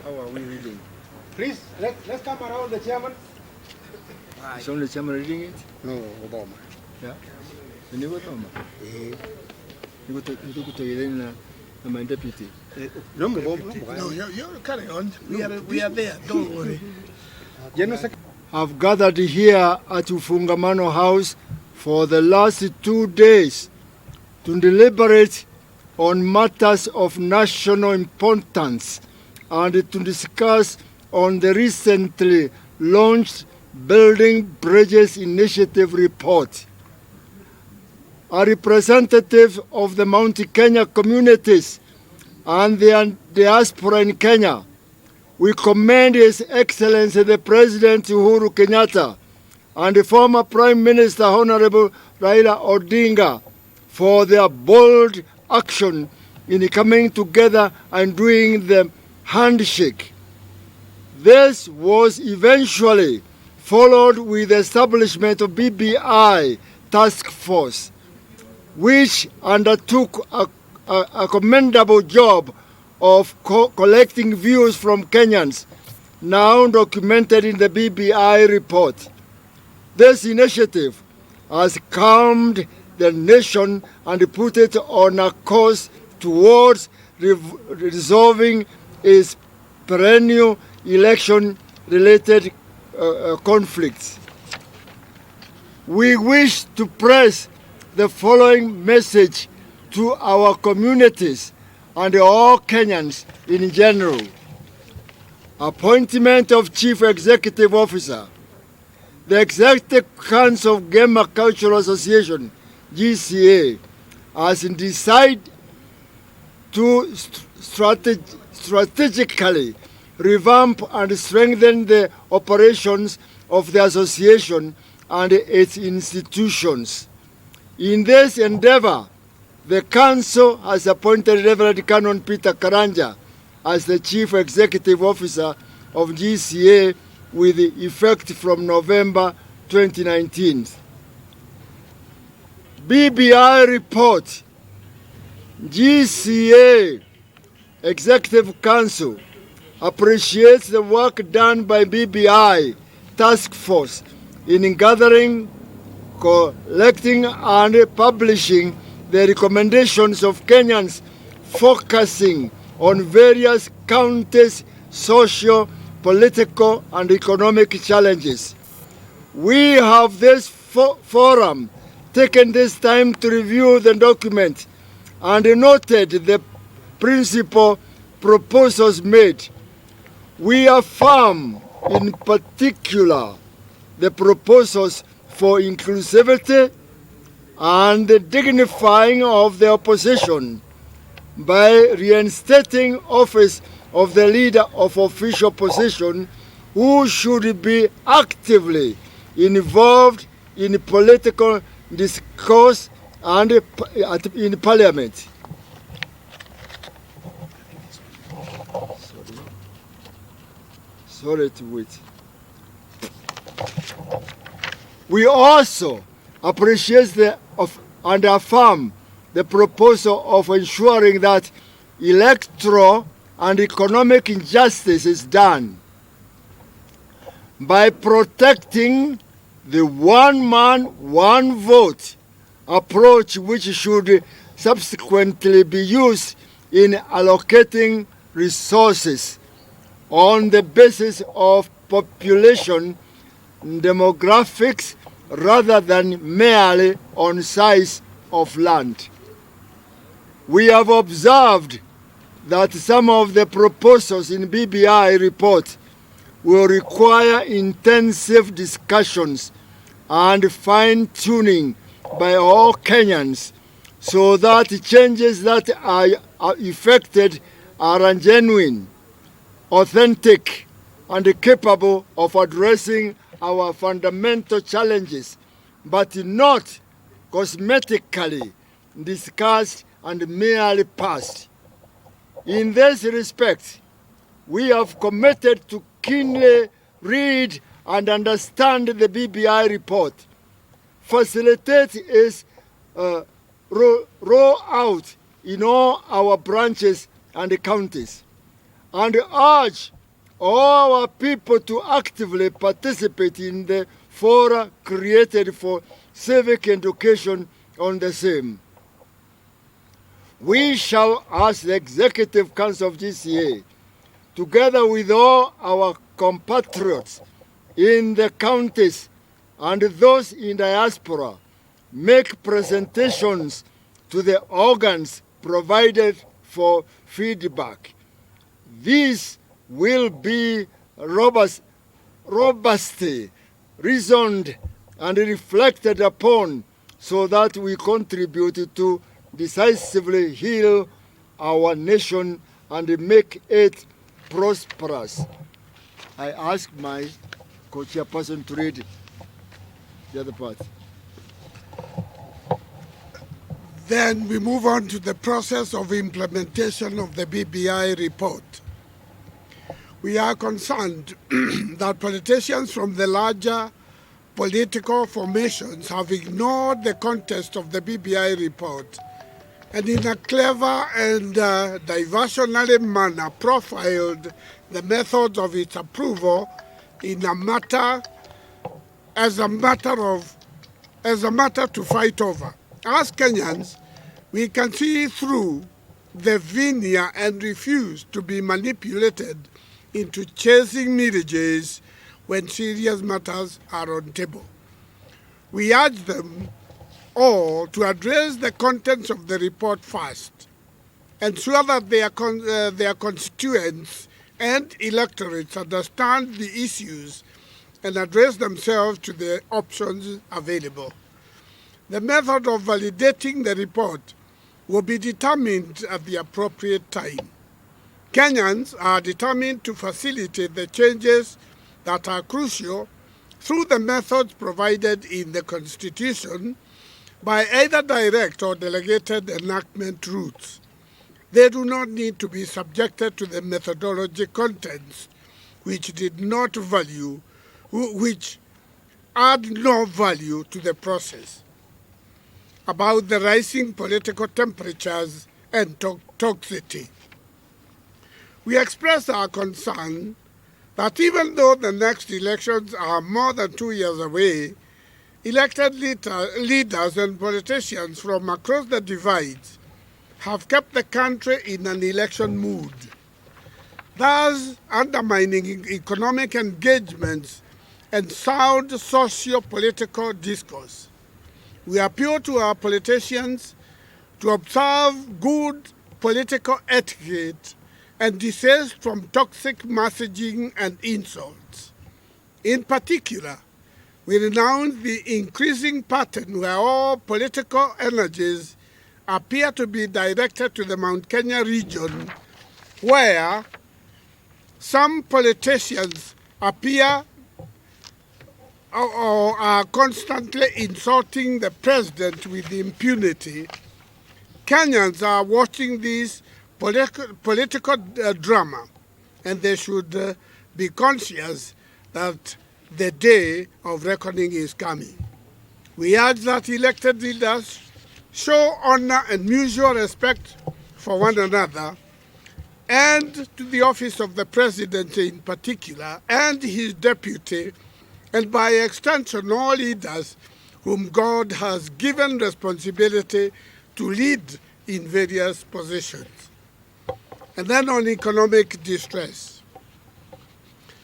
How are we reading? Please, let's come around the chairman. Is only the chairman reading it? No, Obama. Yeah. Then you go to You go to Irene and my deputy. No, you're carry on. We are there. Don't worry. I've gathered here at Ufungamano House for the last 2 days to deliberate on matters of national importance and to discuss on the recently launched Building Bridges Initiative report. A representative of the Mount Kenya communities and the diaspora in Kenya, we commend His Excellency the President Uhuru Kenyatta and the former Prime Minister Honorable Raila Odinga for their bold action in coming together and doing the handshake. This was eventually followed with the establishment of BBI task force, which undertook a commendable job of collecting views from Kenyans, now documented in the BBI report. This initiative has calmed the nation and put it on a course towards resolving its perennial election-related conflicts. We wish to press the following message to our communities and all Kenyans in general. Appointment of Chief Executive Officer. The Executive Council of Gema Cultural Association, GCA, has decided to strategically revamp and strengthen the operations of the association and its institutions. In this endeavor, the Council has appointed Reverend Canon Peter Karanja as the Chief Executive Officer of GCA with effect from November 2019. BBI report. GCA Executive Council appreciates the work done by BBI Task Force in gathering, collecting and publishing the recommendations of Kenyans, focusing on various counties' social, political and economic challenges. We have this forum taken this time to review the document and noted the principal proposals made. We affirm in particular the proposals for inclusivity and the dignifying of the opposition by reinstating office of the leader of official position, who should be actively involved in political discourse and in parliament. Sorry to wait. We also appreciate and affirm the proposal of ensuring that electoral and economic injustice is done by protecting the one man, one vote approach, which should subsequently be used in allocating resources on the basis of population demographics rather than merely on size of land. We have observed that some of the proposals in BBI report will require intensive discussions and fine-tuning by all Kenyans so that changes that are effected are genuine authentic, and capable of addressing our fundamental challenges, but not cosmetically discussed and merely passed. In this respect, we have committed to keenly read and understand the BBI report, facilitate its roll out in all our branches and counties, and urge all our people to actively participate in the fora created for civic education on the same. We shall, as the Executive Council of GCA, together with all our compatriots in the counties and those in diaspora, make presentations to the organs provided for feedback. These will be robustly reasoned and reflected upon so that we contribute to decisively heal our nation and make it prosperous. I ask my co-chairperson to read the other part. Then we move on to the process of implementation of the BBI report. We are concerned that politicians from the larger political formations have ignored the context of the BBI report and in a clever and diversionary manner profiled the methods of its approval in a matter as a matter to fight over. As Kenyans, we can see through the veneer and refuse to be manipulated into chasing mirages when serious matters are on table. We urge them all to address the contents of the report first, ensure that their constituents and electorates understand the issues and address themselves to the options available. The method of validating the report will be determined at the appropriate time. Kenyans are determined to facilitate the changes that are crucial through the methods provided in the Constitution by either direct or delegated enactment routes. They do not need to be subjected to the methodology contents which add no value to the process. About the rising political temperatures and toxicity. We express our concern that even though the next elections are more than 2 years away, elected leaders and politicians from across the divides have kept the country in an election mood, thus undermining economic engagements and sound socio-political discourse. We appeal to our politicians to observe good political etiquette and desist from toxic messaging and insults. In particular, we renounce the increasing pattern where all political energies appear to be directed to the Mount Kenya region, where some politicians appear or are constantly insulting the president with impunity. Kenyans are watching this political drama, and they should be conscious that the day of reckoning is coming. We urge that elected leaders show honor and mutual respect for one another and to the office of the president in particular and his deputy, and by extension all leaders whom God has given responsibility to lead in various positions. And then on economic distress.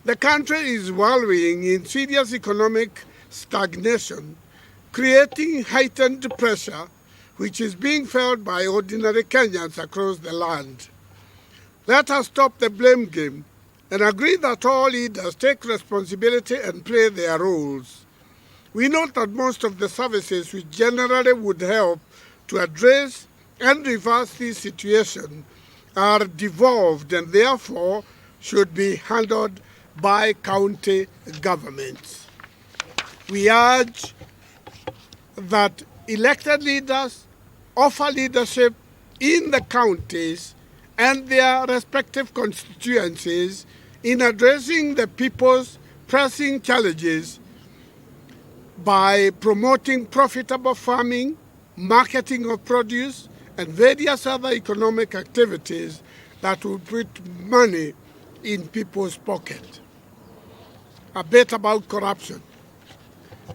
The country is wallowing in serious economic stagnation, creating heightened pressure which is being felt by ordinary Kenyans across the land. Let us stop the blame game and agree that all leaders take responsibility and play their roles. We note that most of the services which generally would help to address and reverse this situation are devolved and therefore should be handled by county governments. We urge that elected leaders offer leadership in the counties and their respective constituencies in addressing the people's pressing challenges by promoting profitable farming, marketing of produce, and various other economic activities that will put money in people's pocket. A bit about corruption.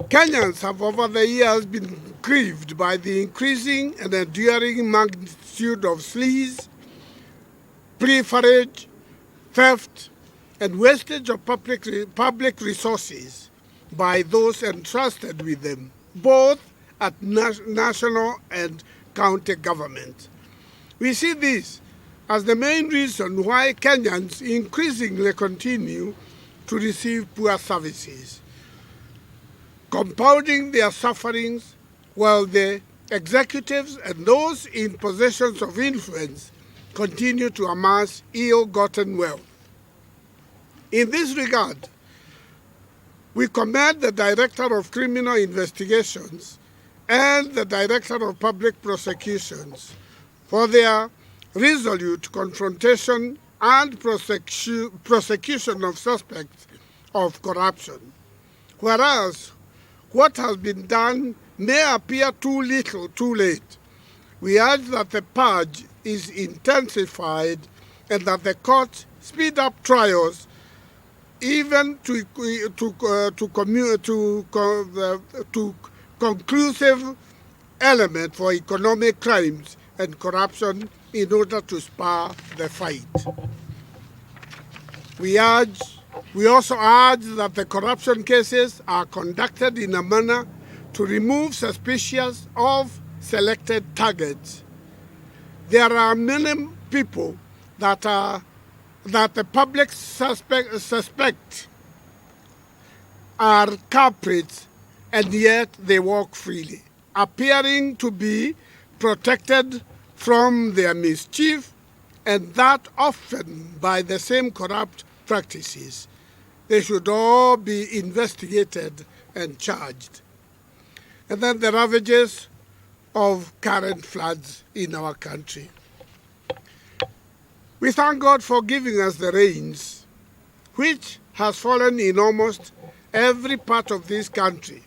Kenyans have over the years been grieved by the increasing and enduring magnitude of sleaze, pilferage, theft, and wastage of public resources by those entrusted with them, both at national and county government. We see this as the main reason why Kenyans increasingly continue to receive poor services, compounding their sufferings while the executives and those in positions of influence continue to amass ill-gotten wealth. In this regard, we commend the Director of Criminal Investigations and the Director of Public Prosecutions for their resolute confrontation and prosecution of suspects of corruption. Whereas what has been done may appear too little, too late, we urge that the purge is intensified and that the courts speed up trials even to conclusive element for economic crimes and corruption in order to spur the fight. We also urge that the corruption cases are conducted in a manner to remove suspicions of selected targets. There are many people that the public suspect are culprits, and yet they walk freely, appearing to be protected from their mischief, and that often by the same corrupt practices. They should all be investigated and charged. And then the ravages of current floods in our country. We thank God for giving us the rains, which has fallen in almost every part of this country.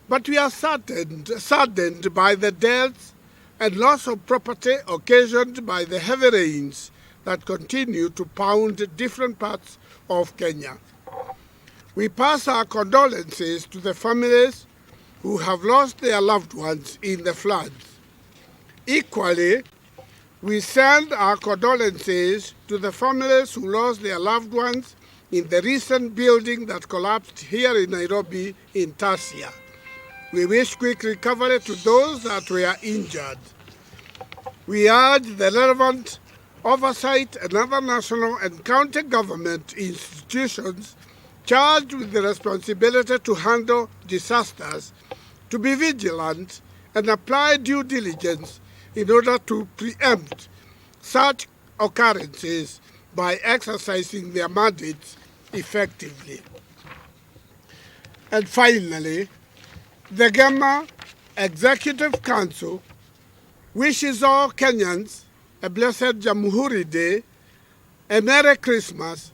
But we are saddened by the deaths and loss of property occasioned by the heavy rains that continue to pound different parts of Kenya. We pass our condolences to the families who have lost their loved ones in the floods. Equally, we send our condolences to the families who lost their loved ones in the recent building that collapsed here in Nairobi in Tasia. We wish quick recovery to those that were injured. We urge the relevant oversight and other national and county government institutions charged with the responsibility to handle disasters to be vigilant and apply due diligence in order to preempt such occurrences by exercising their mandates effectively. And finally, the Gema Executive Council wishes all Kenyans a blessed Jamhuri Day, a Merry Christmas,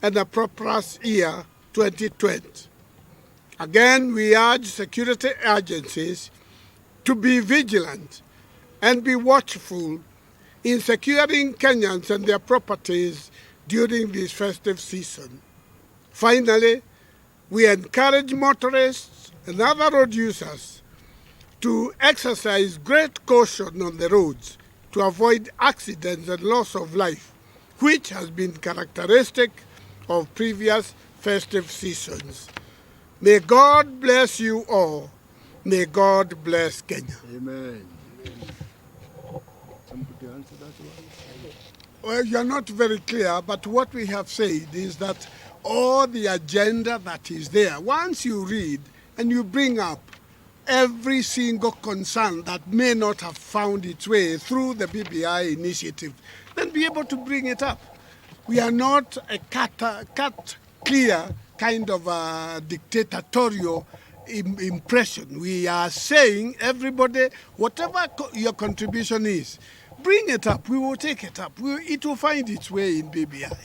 and a prosperous year 2020. Again, we urge security agencies to be vigilant and be watchful in securing Kenyans and their properties during this festive season. Finally, we encourage motorists and other road users to exercise great caution on the roads to avoid accidents and loss of life, which has been characteristic of previous festive seasons. May God bless you all. May God bless Kenya. Amen. Somebody answer that one? Well, you're not very clear, but what we have said is that all the agenda that is there, once you read and you bring up every single concern that may not have found its way through the BBI initiative, then be able to bring it up. We are not a cut clear kind of a dictatorial impression. We are saying, everybody, whatever your contribution is, bring it up. We will take it up. It will find its way in BBI.